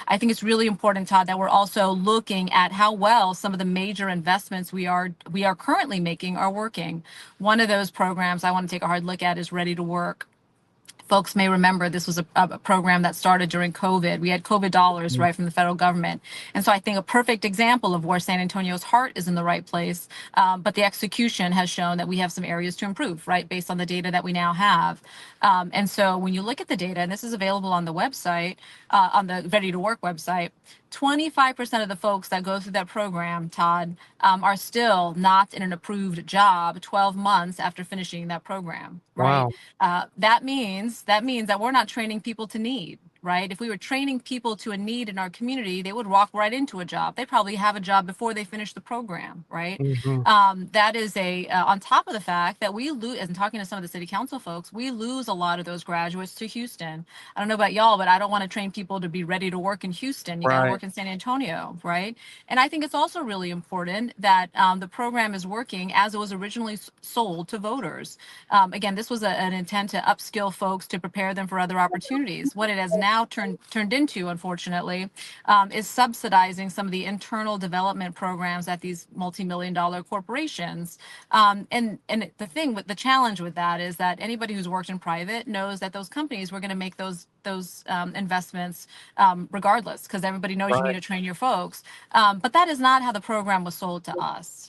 I think it's really important, Todd, that we're also looking at how well some of the major investments we are currently making are working. One of those programs I want to take a hard look at is Ready to Work. Folks may remember this was a program that started during COVID. We had COVID dollars, right, from the federal government. And so I think a perfect example of where San Antonio's heart is in the right place, but the execution has shown that we have some areas to improve, right, based on the data that we now have. And so when you look at the data, and this is available on the website, on the Ready to Work website, 25% of the folks that go through that program, Todd, are still not in an approved job 12 months after finishing that program, right? Wow. That means that we're not training people to need, right? If we were training people to a need in our community, they would walk right into a job. They probably have a job before they finish the program, right? Hmm. That is on top of the fact that we lose, and talking to some of the city council folks, we lose a lot of those graduates to Houston. I don't know about y'all, but I don't want to train people to be ready to work in Houston. You got to Right. work in San Antonio, right? And I think it's also really important that the program is working as it was originally sold to voters. Again, this was an intent to upskill folks to prepare them for other opportunities. What it has now turned into, unfortunately, is subsidizing some of the internal development programs at these multi-million-dollar corporations. And the challenge with that is that anybody who's worked in private knows that those companies were going to make those investments regardless, because everybody knows you need Right. to train your folks. But that is not how the program was sold to us.